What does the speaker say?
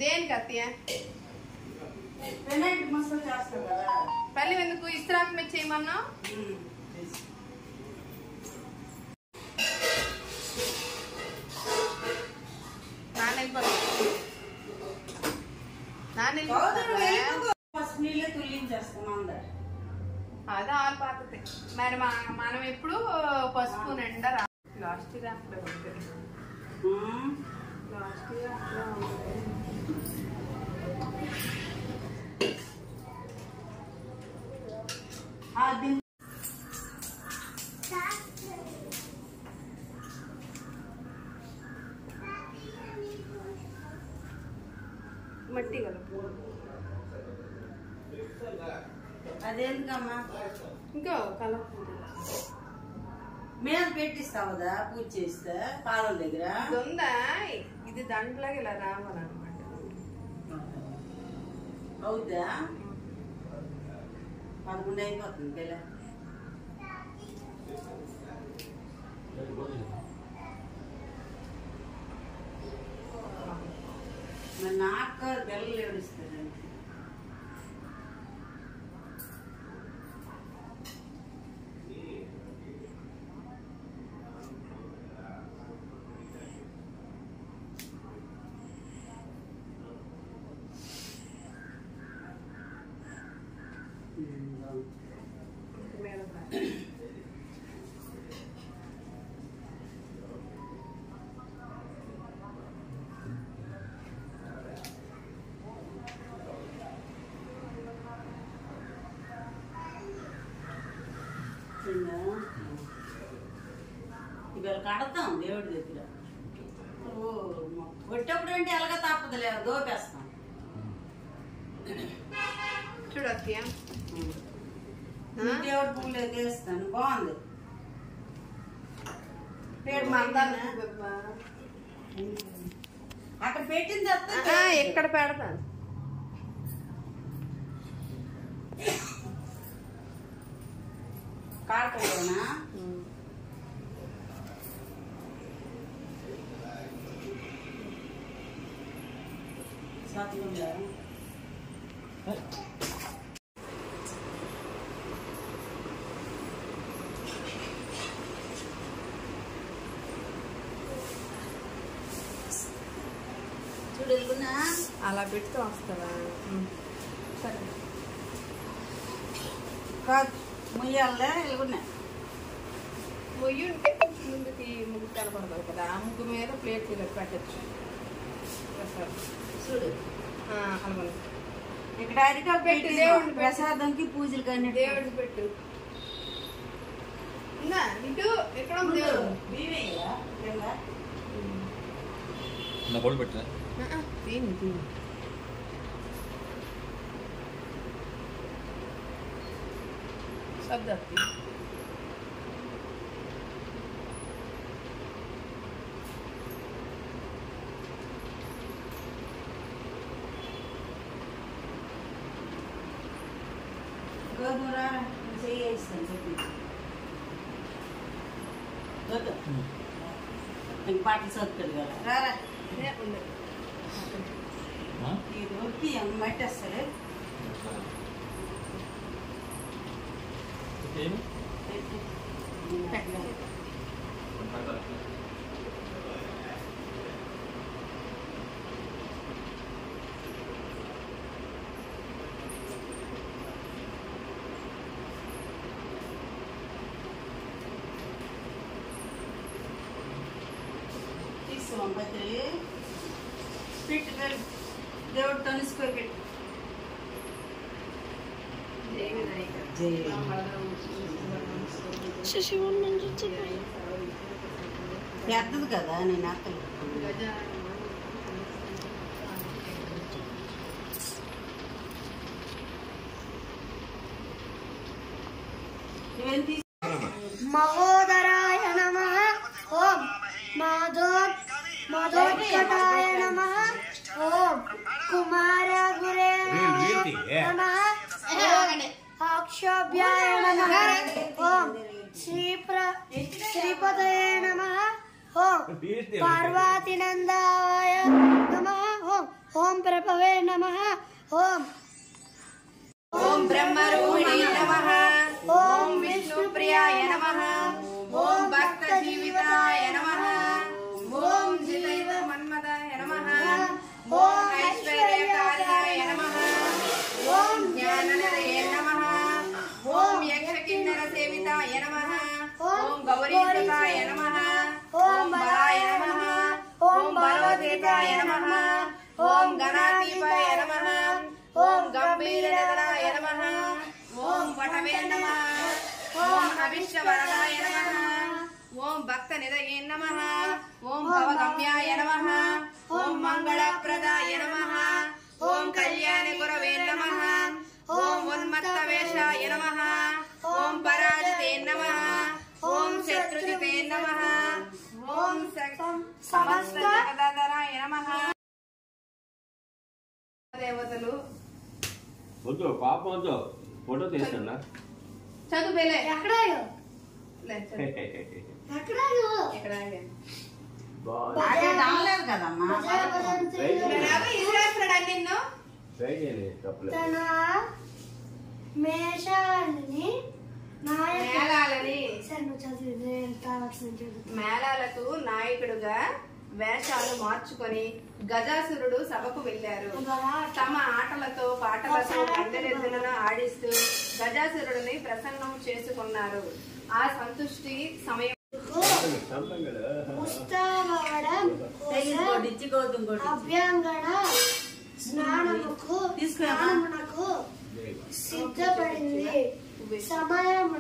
దేనికి అత్తయ్య మసాలా చేస్తావు కదా పల్లి ఎందుకు ఇస్త్రాక్ మీద చేయమన్నా నీళ్ళే తుల్లించేస్తాం అందరు అదే ఆలు పాతది మరి మనం ఎప్పుడు పసుపు నిండా లాస్ట్ గా మట్టి కలుపు అదేందుకమ్మా ఇంకా కలుపు మీద పెట్టిస్తావుదా పూజ చేస్తే పాదం దగ్గర ఉందా ఇది దాంట్లోకి ఇలా రావాలన్నమాట అవుద్దా 11 అయిపోతుంది పిల్ల మరి నాకు పిల్లలు ఏడుస్తారండి ఇవాళ కడతాం దేవుడి దగ్గర కొట్టేప్పుడు అంటే ఎలాగ తప్పదులే దోపేస్తాం చూడత్తయ్య దేవుడి పువ్వులే తీస్తాను బాగుంది అక్కడ పెట్టిన తర్వాత ఎక్కడ పెడతాను కాడకూడనా సత్తుందా చూడు వెళ్తున్నా అలా పెడితే వస్తుందా సరే కాదు ముయ్యాలే వెళ్తున్నా మొయ్యి ఉంటే కొంచెం ముందుకి ముగ్గు కనపడదు కదా ఆ ముగ్గు మీద ప్లేట్ పెట్టచ్చు చూడు అలాగే ఇక్కడ అరిటాకు పెట్టి దేవుడి ప్రసాదంకి పూజలు కానీ దేవుడికి పెట్టు ఉందా ఇటు ఎక్కడ ఉంది దేవుడు నా బోల్ పెట్టా దీని దీని శబ్దత్తి గోధుమరా చేయిస్తాను చెప్పి నీకు పాటలు చదువుతాడు కదా రారా ఇది ఒక్కి మట్టి వస్తుంది పత్రి పెట్టు దేవుడు తనుసుకొని పెట్టు పెద్దది కదా నేను అత్తలు మహోదరాయ నమః ఓం మాధోత్కటాయ నమః ఓం కుమార గురే నమః ఓం అక్షోభ్యాయ నమః ఓం శ్రీపదయే నమః ఓం పార్వతీనందాయ నమః ఓం ప్రభవే నమః ఓం ఓం బ్రహ్మరూపిణే నమః ఓం విష్ణుప్రియాయ నమః ఓం భక్త జీవితాయ నమః ఓం జితైవ మన్మదాయ నమః ఓం ఐశ్వర్యకార్యాయ నమః ఓం జ్ఞాననిలయే నమః ఓం యక్షకిన్నర సేవితాయ నమః ఓం గౌరీసుతాయ నమః ఓం బలాయ నమః ఓం బలోపేతాయ నమః ఓం గణాధిపాయ నమః ఓం గంభీరనగరాయ నమః ఓం పటవే నమః ఓం అభిష్టవరదాయ నమః ఓం భక్త నిదయే నమః ఓం భవగమ్యాయ నమః ఓం మంగళప్రదాయ నమః ఓం కళ్యాణి గురవే నమః ఓం ఉన్మత్తవేషాయ నమః ఓం పరాజితే నమః ఓం శత్రుజితే నమః ఓం సమస్త జగదాధరాయ నమః. దేవతలు వద్దు పాపం వద్దు ఫోటో తీసండి చదువులే ఎక్కడాయో ఎక్కడాయో రాలేదు కదమ్మా. నిన్ను తన మేషాన్ని మేళాలని నాయకుడు మేళాలకు నాయకుడుగా వేషాలు మార్చుకొని గజాసురుడు సభకు వెళ్లారు. తమ ఆటలతో పాటలతో గంగరెద్దులను ఆడిస్తూ గజాసురుడిని ప్రసన్నం చేసుకున్నారు. ఆ సంతుష్టి సమయం అభ్యంగన స్నానమునకు సిద్ధపడింది. సమయం